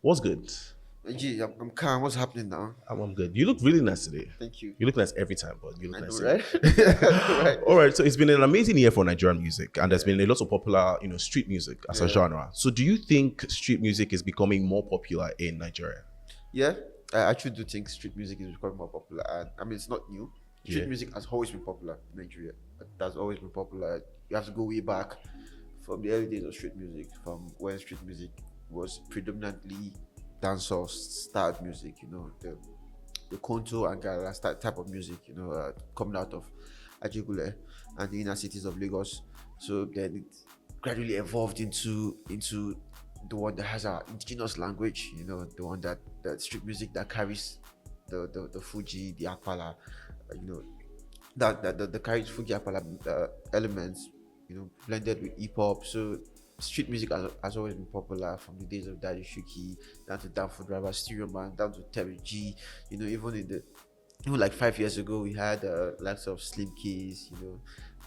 What's good? Gee, I'm calm. What's happening now? I'm good. You look really nice today. Thank you. You look nice every time, but you look I know, nice right? today. I know, right? All right. So it's been an amazing year for Nigerian music, and there's Yeah. been a lot of popular, street music as a Yeah. genre. So do you think street music is becoming more popular in Nigeria? Yeah. I actually do think street music is becoming more popular. And I mean, it's not new. Street Yeah. music has always been popular in Nigeria. It has always been popular. You have to go way back from the early days of street music, from when street music was predominantly dancehall style music. The Konto and Gala type of music. Coming out of Ajigule and the inner cities of Lagos. So then it gradually evolved into the one that has our indigenous language, the one that street music that carries the Fuji, the Akpala, that carries Fuji Akpala elements, blended with hip hop. So street music has always been popular from the days of Daddy Shuki down to Danford Driver, Stereo Man, down to Terry G. Even like 5 years ago, we had likes of Slim Keys,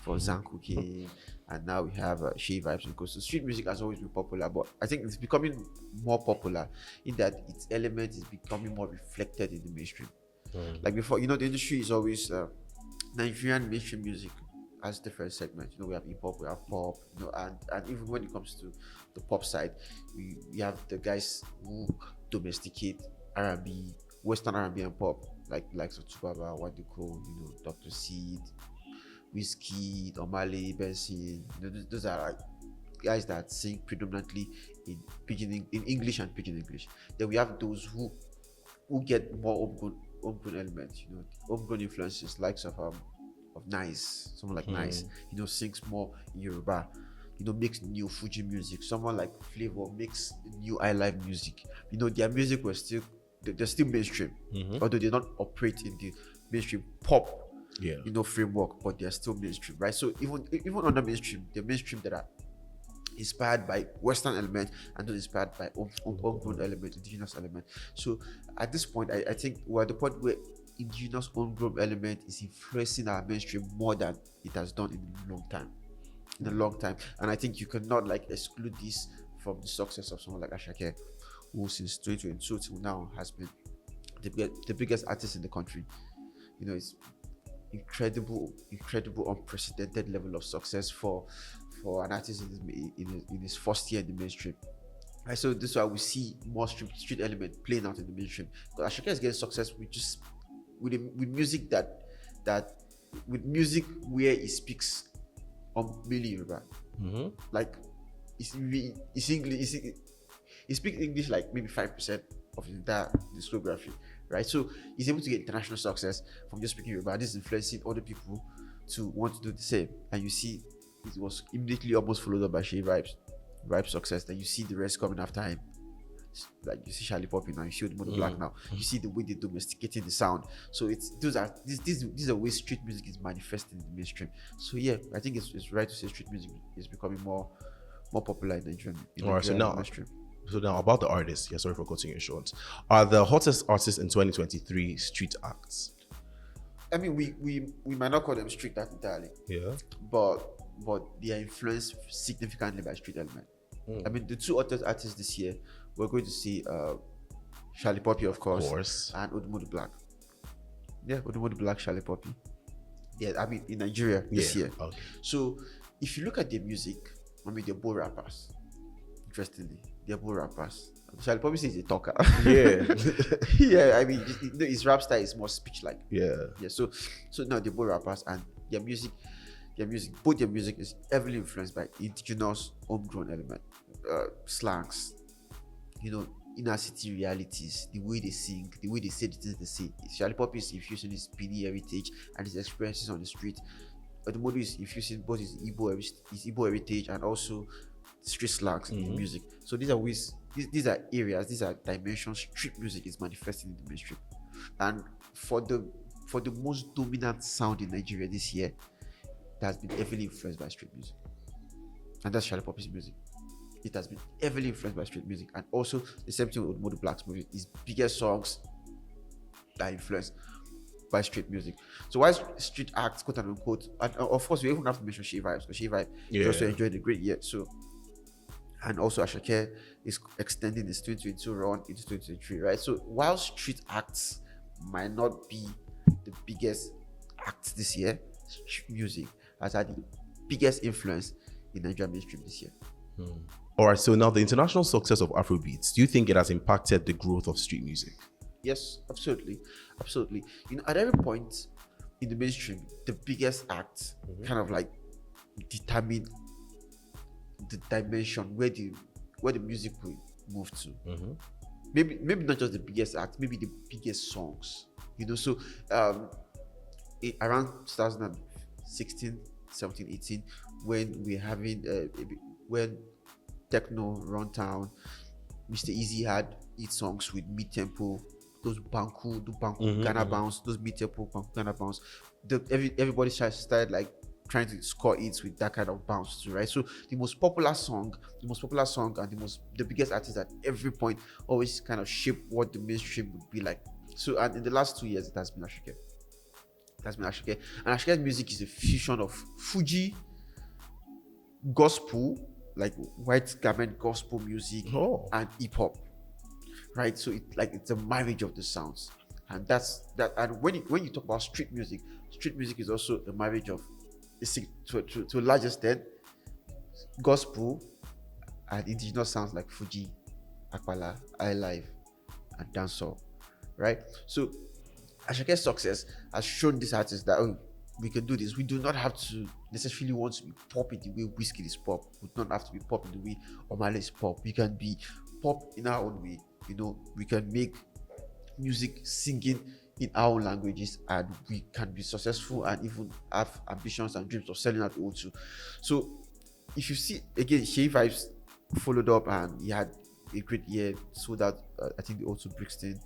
for Zanku King, and now we have Shea Vibes and Co. So street music has always been popular, but I think it's becoming more popular in that its element is becoming more reflected in the mainstream. Like before, the industry is always Nigerian mainstream music has different segments. We have hip hop, we have pop, and even when it comes to the pop side, we have the guys who domesticate R&B, Western R&B and pop, likes of Tubaba, Wadiko, Dr. Seed, Whiskey, Omale, Benson. Those are like guys that sing predominantly in English and pidgin English. Then we have those who get more homegrown elements, homegrown influences, likes of Nice, someone like Nice, sings more in Yoruba, makes new Fuji music. Someone like Flavor makes new highlife music. Their music was still they're still mainstream, although they don't operate in the mainstream pop framework, but they're still mainstream, right? So even on the mainstream, the mainstream that are inspired by Western element and not inspired by homegrown element, indigenous element. So at this point, I think we're at the point where indigenous homegrown element is influencing our mainstream more than it has done in a long time. And I think you cannot exclude this from the success of someone like Ashake, who since 2022 till now has been the biggest artist in the country. It's incredible, unprecedented level of success for an artist in his first year in the mainstream. Right, so this is why we see more street element playing out in the mainstream. Because Ashake is getting success with music with music where he speaks mainly Yoruba. Like it's English. He speaks English like maybe 5% of his entire discography, right? So he's able to get international success from just speaking Yoruba. This is influencing other people to want to do the same. And you see, it was immediately almost followed up by Shea Vibes success. Then you see the rest coming after him. Like you see Shallipopi now, you see Odumodu Black now. You see the way they're domesticating the sound. So these are ways street music is manifesting in the mainstream. So yeah, I think it's right to say street music is becoming more popular in Nigeria. All right, mainstream. So now about the artists, sorry for cutting you short. Are the hottest artists in 2023 street acts? I mean, we might not call them street art entirely. Yeah. But they are influenced significantly by street element. I mean, the two hottest artists this year, we're going to see Shallipopi, of course, and Odumodu Black. Yeah, Odumodu Black, Shallipopi. Yeah, I mean, in Nigeria this year. Okay. So if you look at their music, I mean, they're both rappers. Interestingly, they're both rappers. Shallipopi says he's a talker. Yeah. Yeah, I mean, his rap style is more speech-like. Yeah. So now they're both rappers, and both their music is heavily influenced by indigenous homegrown element, slangs, inner city realities, the way they sing, the way they say the things they say. Shallipopi is infusing his Bini heritage and his experiences on the street. Odumodu is infusing both his Igbo heritage and also street slangs in the music. So these are areas, these are dimensions street music is manifesting in the mainstream. And for the most dominant sound in Nigeria this year, that has been heavily influenced by street music, and that's Shallipopi's music. It has been heavily influenced by street music, and also the same thing with Odumodu Black's music. His biggest songs are influenced by street music. So why street acts, quote unquote, and of course we even have to mention Shea Vibes, because Shea Vibe is also enjoying a great year. So and also Ashake is extending its 2022 run into 2023, right? So while street acts might not be the biggest acts this year, street music has had the biggest influence in Nigerian mainstream this year. All right, so now the international success of Afrobeats, do you think it has impacted the growth of street music? Yes, absolutely, absolutely. At every point in the mainstream, the biggest act kind of like determine the dimension where the music will move to. Maybe not just the biggest act, maybe the biggest songs. So around 2016, 17, 18, when we're having when techno run town, Mr. Easy had hit songs with mid tempo, those banku, Ghana bounce, those mid tempo banku Ghana bounce. Everybody started like trying to score hits with that kind of bounce too, right? So the most popular song, and the biggest artist at every point always kind of shape what the mainstream would be like. So, and in the last 2 years, it has been Ashake. And Ashake's music is a fusion of Fuji, gospel, like white garment gospel music, and hip hop, right? So it's a marriage of the sounds, and that's that. And when you talk about street music is also a marriage of, to a large extent, gospel and indigenous sounds like Fuji, Akpala, Live, and dancehall, right? So Ashake's success has shown these artists that we can do this. We do not have to necessarily want to be pop in the way Whiskey is pop. We don't have to be pop in the way Omale is pop. We can be pop in our own way. We can make music singing in our own languages, and we can be successful and even have ambitions and dreams of selling out also. So if you see again, Seyi Vibes followed up and he had a great year, sold out I think the O2 Brixton,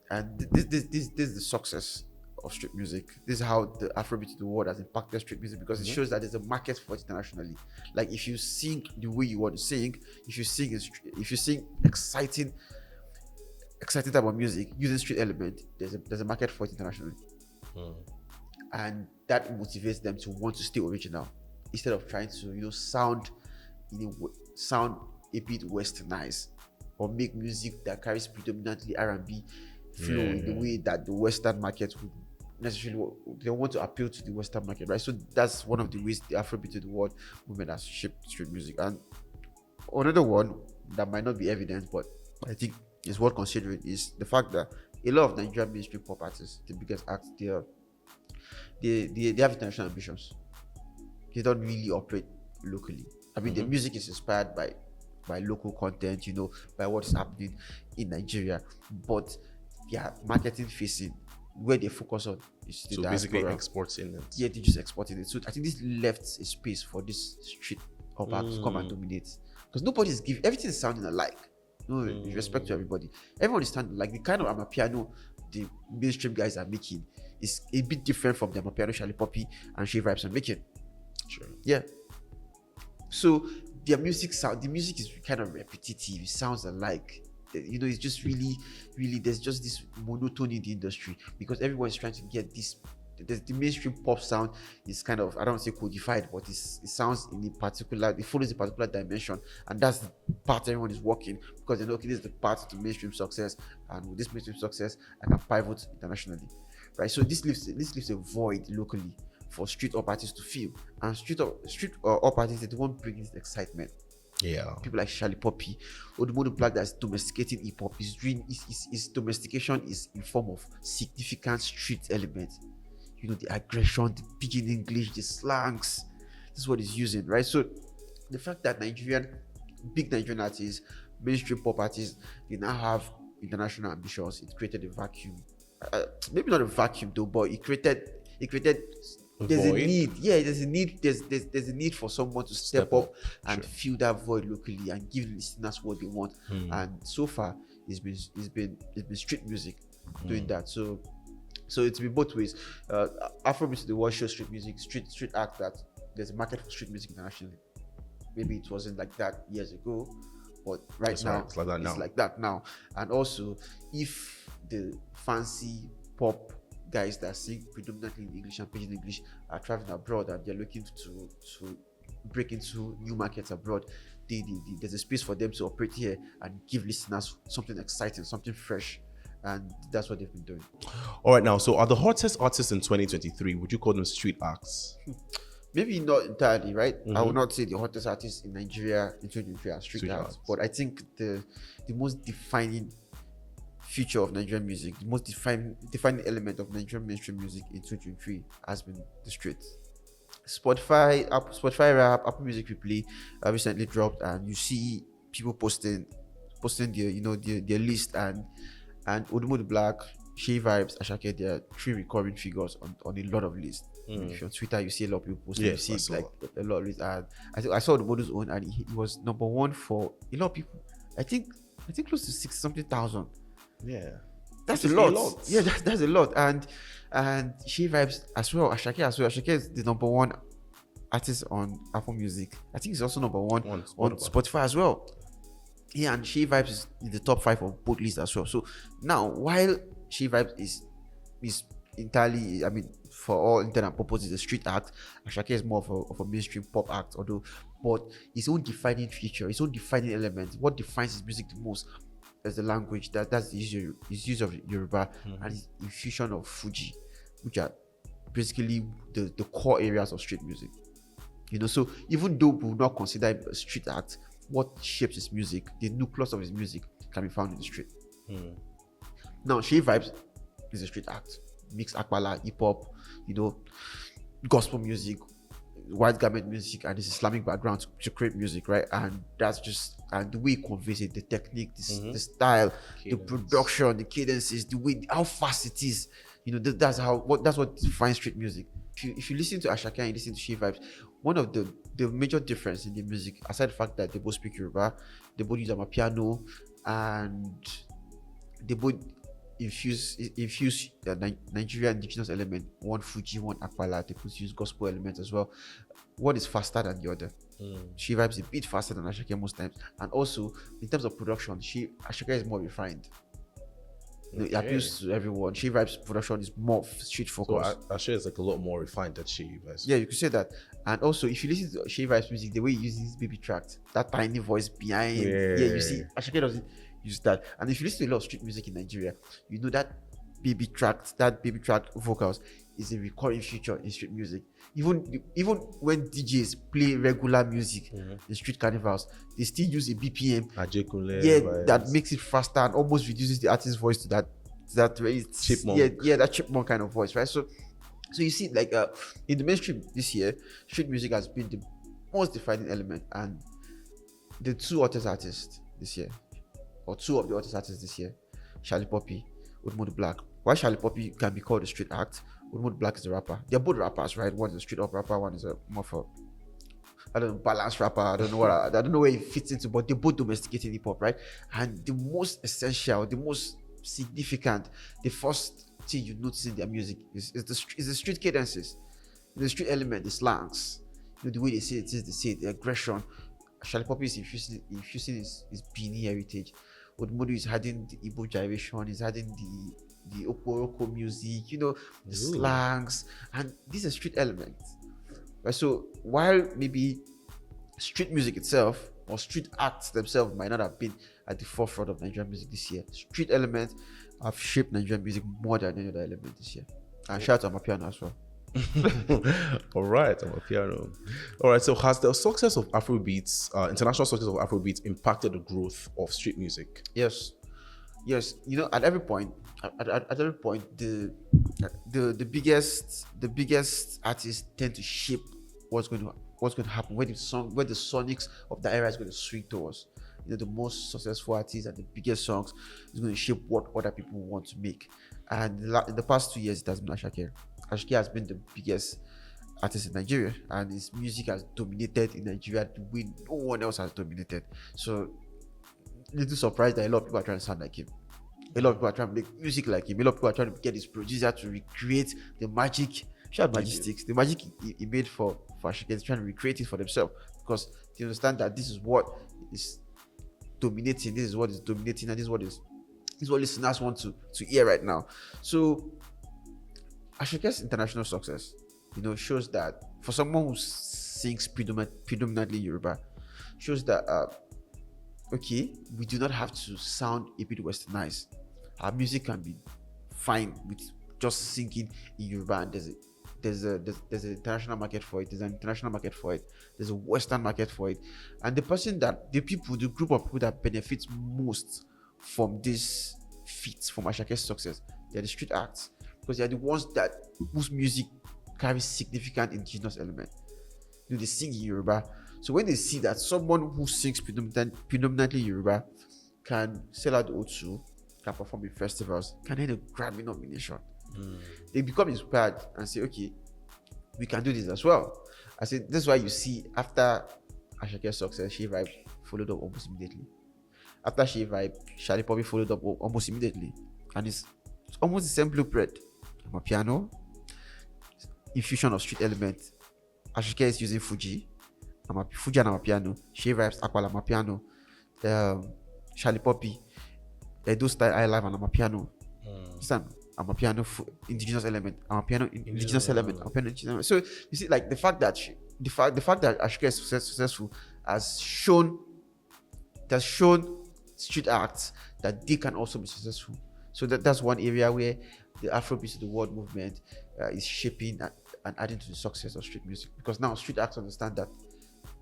and this is the success of street music. This is how the Afrobeat to the world has impacted street music, because it shows that there's a market for it internationally. Like if you sing the way you want to sing, if you sing exciting type of music using street element, there's a market for it internationally. And that motivates them to want to stay original instead of trying to sound a bit westernized, or make music that carries predominantly R&B flow in the way that the Western market would necessarily, they want to appeal to the Western market, right? So that's one of the ways the Afrobeat to the world movement has shaped street music. And another one that might not be evident, but I think is worth considering, is the fact that a lot of Nigerian mainstream pop artists, the biggest acts, they have international ambitions. They don't really operate locally. I mean, their music is inspired by local content, by what's happening in Nigeria, but their marketing facing, where they focus on, is the basically diaspora. exporting it. Yeah, they just exporting it. So I think this left a space for this street pop act to come and dominate, because nobody's giving, everything is sounding alike. No respect to everybody. Everyone is sounding like the kind of amapiano the mainstream guys are making is a bit different from the amapiano Shallipopi and Seyi Vibes are making. Sure. Yeah. So the music is kind of repetitive. It sounds alike. It's just really, there's just this monotony in the industry, because everyone's trying to get this. The mainstream pop sound is kind of, I don't want to say codified, but it sounds it follows a particular dimension, and that's the part everyone is working, because they know, okay, this is the path to mainstream success, and with this mainstream success I can pivot internationally, right? So this leaves a void locally for street up artists to fill, and street up artists, they won't bring this excitement. Yeah, people like Shallipopi or the modern black that's domesticating hip hop is domestication is in form of significant street elements. The aggression, the pidgin English, the slangs. This is what he's using, right? So the fact that big Nigerian artists, mainstream pop artists, they now have international ambitions, it created a vacuum. Maybe not a vacuum though, but it created there's a need. Yeah, there's a need. There's a need for someone to step up and fill that void locally and give listeners what they want. And so far, it's been street music doing that. So it's been both ways. Afrobeat to the world shows street music, street act, that there's a market for street music internationally. Maybe it wasn't like that years ago, but now it's like that now. And also, if the fancy pop guys that sing predominantly in English and pidgin English are traveling abroad and they're looking to break into new markets abroad, there's a space for them to operate here and give listeners something exciting, something fresh, and that's what they've been doing. All right, now, so are the hottest artists in 2023, would you call them street acts? Maybe not entirely, right? I would not say the hottest artists in Nigeria in 2023 are street acts, but I think the most defining feature of Nigerian music, the most defining element of Nigerian mainstream music in 2023 has been the street. Spotify Rap, Apple Music Replay recently dropped, and you see people posting their list, and Odumodu Black, Seyi Vibes, Ashake, there are 3 recurring figures on a lot of lists. If you're on Twitter, you see a lot of people posting. Yes, you see like a lot of lists, and I think I saw Odumodu's own, and he was number 1 for a lot of people. I think close to 60 something thousand. Yeah, that's a lot. Yeah, that's a lot. And Seyi Vibes as well, Ashake as well. Ashake is the number 1 artist on Apple Music. I think he's also number 1 on Spotify as well. Yeah, and Seyi Vibes is in the top 5 of both lists as well. So now, while Seyi Vibes is entirely, I mean, for all intent and purposes, a street act, Ashake is more of a mainstream pop act, but his own defining feature, his own defining element, what defines his music the most is the language. That's his use of Yoruba and his infusion of Fuji, which are basically the core areas of street music. So even though we will not consider him a street act, what shapes his music, the nucleus of his music, can be found in the street. Now, Seyi Vibes is a street act. Mix akbala, hip hop, gospel music, white garment music, and this Islamic background to create music, right? And that's just, and the way he conveys it, the technique, the style, the production, the cadences, the way, how fast it is. That's what defines street music. If you listen to Ashake and you listen to Seyi Vibes, one of the major difference in the music, aside the fact that they both speak Yoruba, they both use amapiano, and they both infuse the Nigerian indigenous element. One Fuji, one akbala. They both use gospel elements as well. One is faster than the other. Seyi Vibes is a bit faster than Ashake most times, and also in terms of production, Ashake is more refined. It appeals to everyone. Seyi Vibes' production is more street focused. So Ashake is like a lot more refined than Seyi Vibes. Yeah, you could say that. And also, if you listen to Seyi Vibes' music, the way he uses his baby track, that tiny voice behind, you see, Ashake doesn't use that. And if you listen to a lot of street music in Nigeria, you know that baby track vocals is a recurring feature in street music. Even when DJs play regular music in street carnivals, they still use a BPM. That makes it faster and almost reduces the artist's voice to that chipmunk. That chipmunk kind of voice, right? So you see, like in the mainstream this year, street music has been the most defining element, and the 2 hottest artists this year, or 2 of the hottest artists this year, Shallipopi, Odumodu Black. Why Shallipopi can be called a street act, Odumodu Black is a rapper. They're both rappers, right? One is a straight up rapper, one is a more of a balanced rapper. I don't know where he fits into, but they're both domesticating hip hop, right? And the most essential, the most significant, the first thing you notice in their music is the street cadences, the street element, the slangs, the way they say it, the aggression. Shallipopi is infusing his Benin heritage. Odumodu is adding the Igbo gyration, is adding the Oporoko music, the slangs, and these are street elements. Right? So while maybe street music itself or street acts themselves might not have been at the forefront of Nigerian music this year, street elements have shaped Nigerian music more than any other element this year. And shout out to Amapiano as well. All right, Amapiano. All right, so has the success of Afrobeats, international success of Afrobeats, impacted the growth of street music? Yes. At every point, the biggest artists tend to shape what's going to happen, where the sonics of the era is going to swing towards. The most successful artists and the biggest songs is going to shape what other people want to make. And in the past 2 years, it has been Ashake. Ashake has been the biggest artist in Nigeria, and his music has dominated in Nigeria the way no one else has dominated. So, little surprised that a lot of people are trying to sound like him. A lot of people are trying to make music like him. A lot of people are trying to get his producer to recreate the magic. The magic he made for Ashake. They're trying to recreate it for themselves because they understand that this is what is dominating. This is what is dominating, and this is what listeners want to hear right now. So Ashake's international success, shows that for someone who sings predominantly Yoruba, shows that okay, we do not have to sound a bit westernized. Our music can be fine with just singing in Yoruba, and there's an international market for it. There's an international market for it. There's a Western market for it, and the group of people that benefits most from this feat, from Ashake's success, they're the street acts, because they're the ones that whose music carries significant indigenous element. They sing in Yoruba. So when they see that someone who sings predominantly Yoruba can sell out the O2, can perform in festivals, can get a Grammy nomination, they become inspired and say, okay, we can do this as well. I said, that's why you see after Ashake's success, She Vibe followed up almost immediately. After She Vibe, Shallipopi followed up almost immediately. And it's almost the same blueprint. I'm a piano, infusion of street element. Ashike is using Fuji. Fuji and Amapiano. She Vibes, Aquala Amapiano. Shallipopi. Edo style I live and Amapiano. Understand? Amapiano indigenous element. Amapiano indigenous element. Amapiano indigenous element. So you see, like the fact that Ashike is successful has shown street acts that they can also be successful. So that's one area where the Afrobeat to the world movement is shaping and adding to the success of street music, because now street acts understand that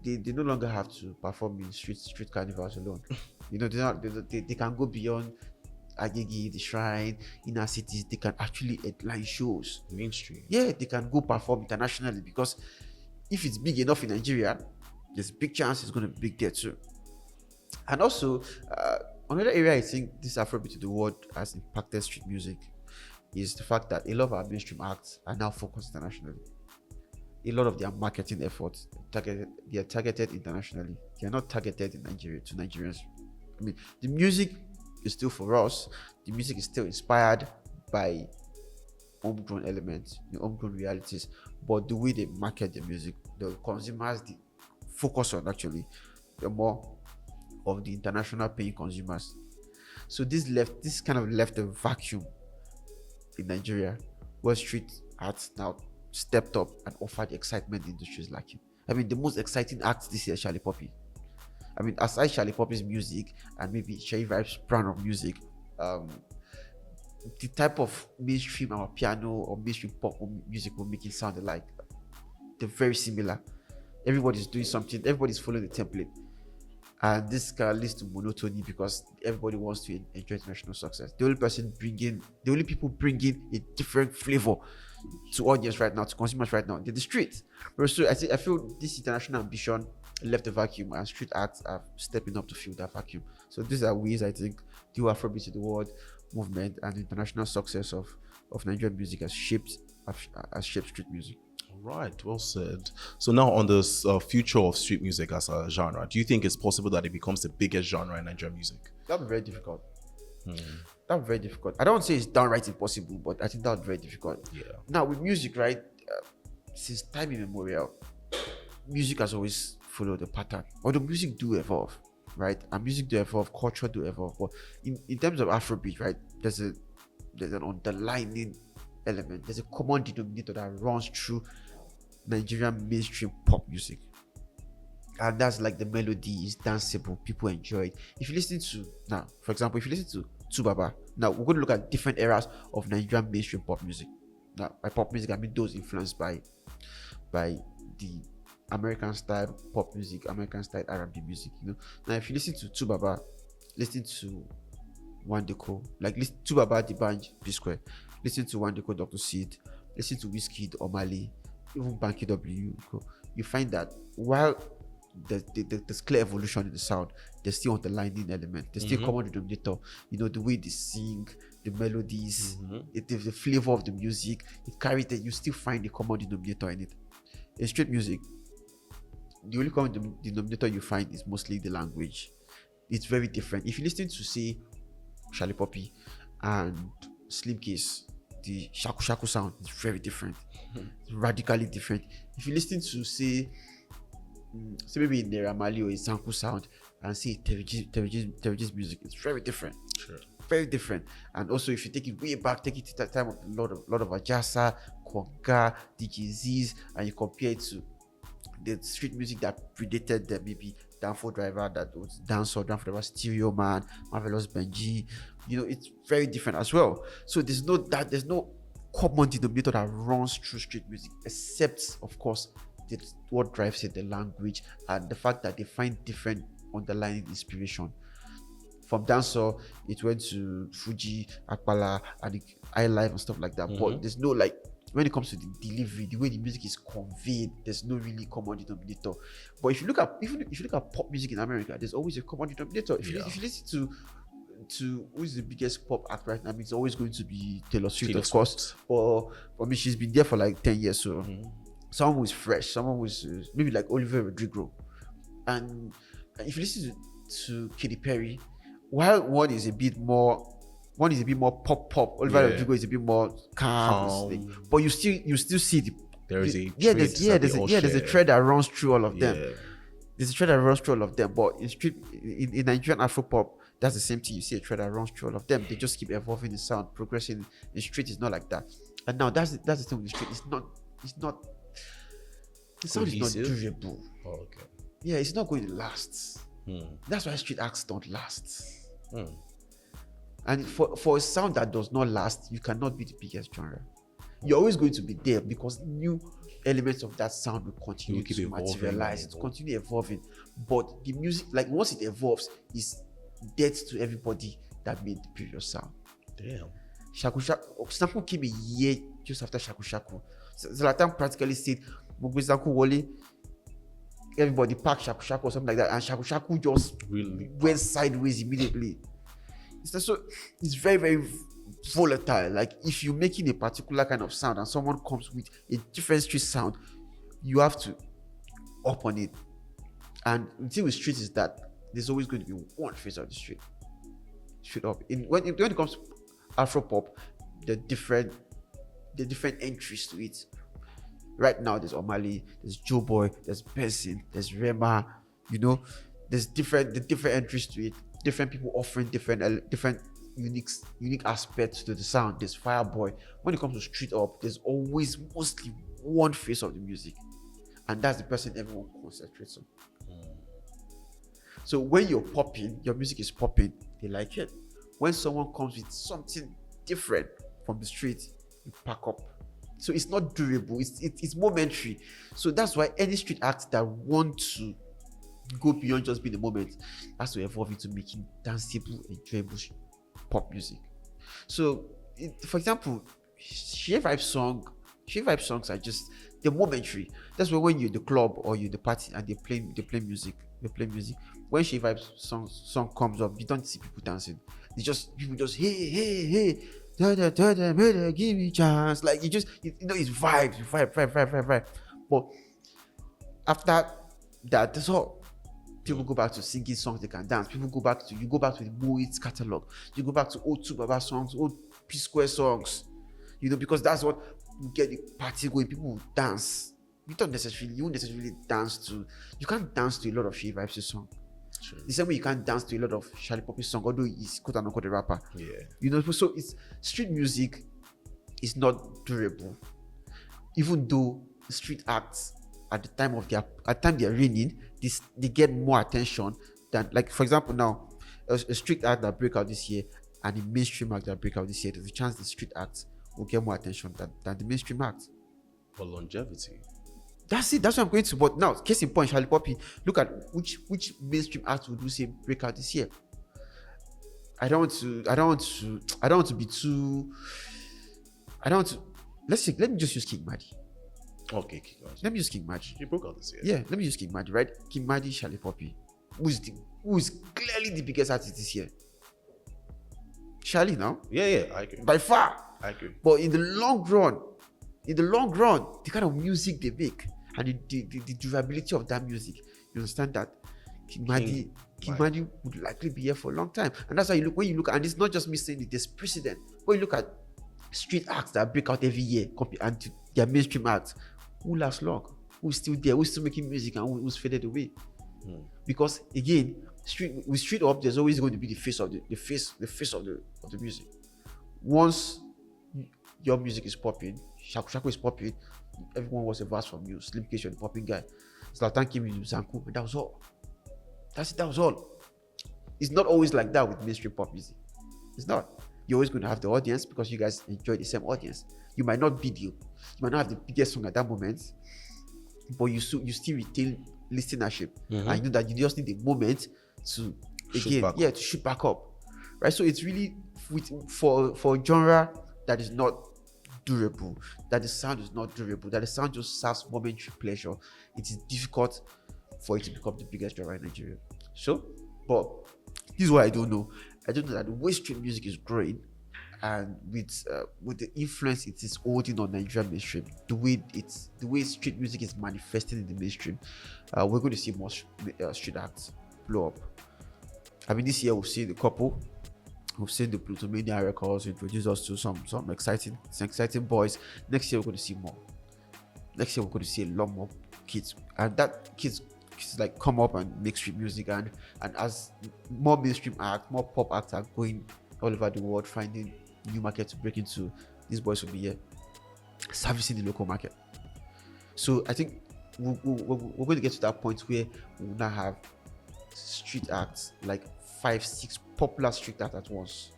they no longer have to perform in street carnivals alone. They can go beyond Agege, the Shrine, inner cities. They can actually headline shows mainstream. Yeah, they can go perform internationally, because if it's big enough in Nigeria, there's a big chance it's going to be big there too. And also another area I think this Afrobeat to the world has impacted street music is the fact that a lot of our mainstream acts are now focused internationally. A lot of their marketing efforts they are targeted internationally. They are not targeted in Nigeria to Nigerians. I mean, the music is still for us. The music is still inspired by homegrown elements, homegrown realities. But the way they market the music, the consumers they focus on actually, the more of the international paying consumers. So this kind of left a vacuum in Nigeria, where street arts now stepped up and offered the excitement the industry is lacking. I mean, the most exciting act this year is Shallipopi. I mean, aside Shallipopi's music and maybe Seyi Vibe's brand of music, the type of mainstream or piano or mainstream pop music will make it sound alike. They're very similar. Everybody's doing something. Everybody's following the template. And this can lead to monotony because everybody wants to enjoy international success. The only people bringing a different flavor to audience right now, to consumers right now, they're the streets. So I feel this international ambition left a vacuum, and street acts are stepping up to fill that vacuum. So these are ways I think the Afrobeat to the world movement and the international success of Nigerian music has shaped street music. Right, well said. So now on the future of street music as a genre, do you think it's possible that it becomes the biggest genre in Nigerian music? That would be very difficult. That would be very difficult. I don't want to say it's downright impossible, but I think that would be very difficult. Yeah. Now with music, right, since time immemorial, music has always followed the pattern. Although music do evolve, right? And music do evolve, culture do evolve. But in terms of Afrobeat, right, there's an underlying element. There's a common denominator that runs through Nigerian mainstream pop music, and that's like the melody is danceable, people enjoy it. If you listen to now, for example, if you listen to Tubaba, now we're going to look at different eras of Nigerian mainstream pop music. Now by pop music I mean those influenced by the American style pop music, American style R&B music. Now if you listen to Tubaba, listen to Wandeko, like listen to Tubaba, the band P Square, listen to Wandeko, Dr. Seed, listen to Wizkid, Omali, even Banky W, you find that while there's clear evolution in the sound, there's still underlying element, there's still common denominator. The way they sing, the melodies, the flavor of the music, it carries that. You still find the common denominator in it. In street music, the only common denominator you find is mostly the language. It's very different. If you listen to say Shallipopi and Slim Case, the shaku shaku sound is very different. It's radically different. If you listen to say maybe in Naira Marley or Zanku sound and say Terry's music, it's very different. Sure. Very different. And also if you take it way back, take it to that time of a lot of Ajasa, Konga, DJ Z's, and you compare it to the street music that predated them, maybe Danfo Driver, that was Dancer, Danfo Driver, Stereo Man, Marvelous Benji. It's very different as well. So there's no common denominator that runs through street music, except of course what drives it, the language and the fact that they find different underlying inspiration. From Dancer, it went to Fuji, Akpala, and iLife and stuff like that. But there's no like, when it comes to the delivery, the way the music is conveyed, there's no really common denominator. But if you look at pop music in America, there's always a common denominator. If you listen to who's the biggest pop act right now, I mean, it's always going to be Taylor Swift, of course. Or for me, she's been there for like 10 years. So someone who's fresh, someone who's maybe like Olivia Rodrigo. And if you listen to Katy Perry, while one is a bit more pop. Olivia Rodrigo is a bit more calm. But you still see there's a thread that runs through all of them. There's a thread that runs through all of them. But in Nigerian Afropop, that's the same thing. You see a thread that runs through all of them. They just keep evolving the sound, progressing. The street is not like that. And now that's the thing with the street. The sound is not durable. Oh, okay. Yeah, it's not going to last. That's why street acts don't last. And for a sound that does not last, you cannot be the biggest genre. You're always going to be there because new elements of that sound will continue to materialize. It will continue evolving. But the music, like once it evolves, is dead to everybody that made the previous sound. Damn. Shaku Shaku, Snapu came a year just after Shaku Shaku. Zlatan practically said, Mugbezaku Wole, everybody packed Shaku Shaku or something like that, and Shaku Shaku just really went sideways immediately. So it's very, very volatile. Like if you're making a particular kind of sound and someone comes with a different street sound, you have to up on it. And the thing with street is that there's always going to be one face of the street. Straight up. When it comes to Afropop, the different entries to it. Right now, there's Omali, there's Joe Boy, there's Benson, there's Rema. There's different entries to it. Different people offering different unique aspects to the sound. There's Fireboy. When it comes to street up, there's always mostly one face of the music, and that's the person everyone concentrates on. So when you're popping, your music is popping, they like it. When someone comes with something different from the street, you pack up. So it's not durable, it's momentary. So that's why any street act that want to go beyond just being a moment has to evolve into making danceable, enjoyable pop music. So for example, Shea Vibe songs are just, they're momentary. That's why when you're in the club or you're in the party and they play music. When Shea Vibe song comes up, you don't see people dancing. People just hey, give me chance. Like it's vibe. But after that, that's all. People go back to singing songs they can dance. You go back to the Moit's catalog. You go back to old Two Baba songs, old P Square songs. Because that's what will get the party going. People will dance. You won't necessarily dance to. You can't dance to a lot of Shea Vibes song. Sure. The same way you can't dance to a lot of Shallipopi song, although he's quote unquote a rapper. Yeah. So it's street music is not durable. Even though street acts at the time they're reigning, they get more attention than, like, for example, now a street act that break out this year and the mainstream act that break out this year, there's a chance the street acts will get more attention than the mainstream act. For longevity. That's it. That's what I'm going to. But now, case in point, Shallipopi, look at which mainstream act would you say break out this year? I don't want to be too. Let me just use King Madi. Okay, King Madi. Let me use King Madi. He broke out this year. Yeah, let me use King Madi, right? King Madi, Shallipopi, who is clearly the biggest artist this year. Shalli now? Yeah, I agree. By far. I agree. But in the long run, the kind of music they make and the durability of that music, you understand that King Madi would likely be here for a long time. And that's why when you look, and it's not just me saying it, there's precedent. When you look at street acts that break out every year and to their mainstream acts, who lasts long? Who's still there? Who's still making music and who's faded away? Because again, with street up, there's always going to be the face of the music. Once your music is popping, Shaku Shaku is popping, everyone was a verse from you. Slim Case, you're the popping guy. Zlatan came with Zanku, and that was all. That's it. That was all. It's not always like that with mainstream pop music. It's not. You're always going to have the audience because you guys enjoy the same audience. You might not be you might not have the biggest song at that moment, but you still retain listenership, and you know that you just need a moment to to shoot back up, right? So it's really for a genre that is not durable, that the sound is not durable, that the sound just serves momentary pleasure. It is difficult for it to become the biggest genre in Nigeria. So, but this is what I don't know. I don't know that the way street music is growing, and with the influence it is holding on Nigerian mainstream, the way street music is manifesting in the mainstream, we're going to see more street acts blow up. I mean, this year we've seen a couple. We've seen the Plutomania records introduce us to some exciting boys. Next year we're going to see more. Next year we're going to see a lot more kids, and that kids like come up and make street music, and as more mainstream acts, more pop acts are going all over the world, finding new market to break into, these boys will be here servicing the local market. So I think we're going to get to that point where we will now have street acts, like 5-6 popular street acts at once.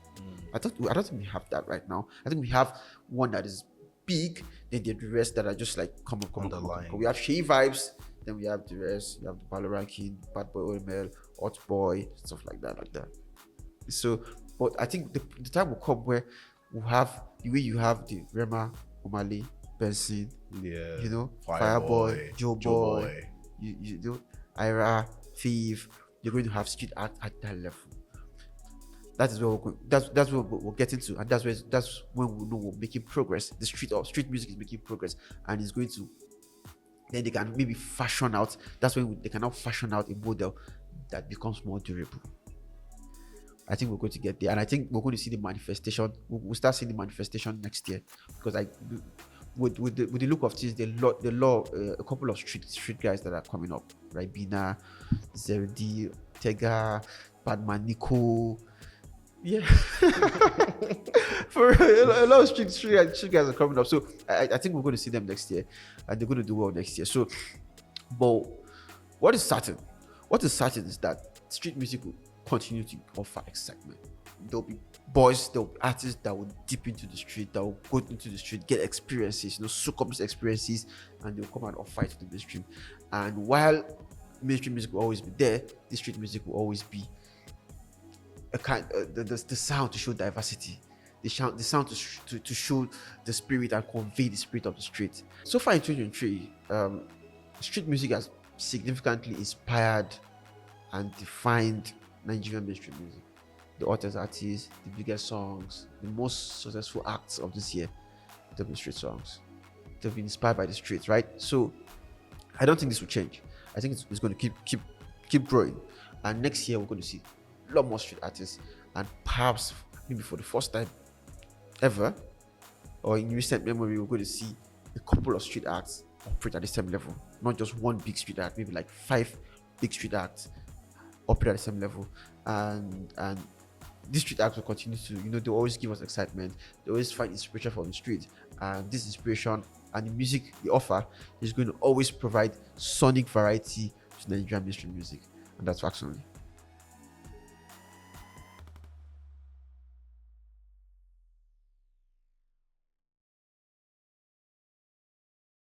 I don't think we have that right now. I think we have one that is big, then the rest that are just like come on. We have Seyi Vibes, then we have the rest. You have the Baloranking, Bad Boy OML, Hot Boy, stuff like that. So, but I think the time will come where we'll have the way you have the Rema, Omale, Benson, Fireboy, Joe Boy, you know, Ira, Thief. You're going to have street art at that level. That is where we're going. That's where we're getting to, and that's when we know we're making progress. The street music is making progress, and it's going to. Then they can maybe fashion out. That's when they can now fashion out a model that becomes more durable. I think we're going to get there, and I think we're going to see the manifestation. We'll start seeing the manifestation next year, because with the look of things, a couple of street guys that are coming up, right? Bina, Zerdi, Tega, Badman, Nico. Yeah. For a lot of street guys are coming up. So I think we're going to see them next year, and they're going to do well next year. So, but what is certain is that street music will continue to offer excitement. There'll be artists that will dip into the street, that will go into the street, get experiences, soak up these experiences, and they'll come and offer it to the mainstream. And while mainstream music will always be there, the street music will always be a kind the sound to show diversity, the sound to show the spirit and convey the spirit of the street. So far in 2023, street music has significantly inspired and defined Nigerian mainstream music. The hottest artists, the biggest songs, the most successful acts of this year, they've been street songs. They've been inspired by the streets, right? So I don't think this will change. I think it's going to keep growing. And next year we're going to see a lot more street artists, and perhaps maybe for the first time ever, or in recent memory, we're going to see a couple of street acts operate at the same level. Not just one big street act, maybe like 5 big street acts operate at the same level. And these street acts will continue to, they always give us excitement. They always find inspiration from the street, and this inspiration and the music they offer is going to always provide sonic variety to Nigerian mainstream music, and that's facts only.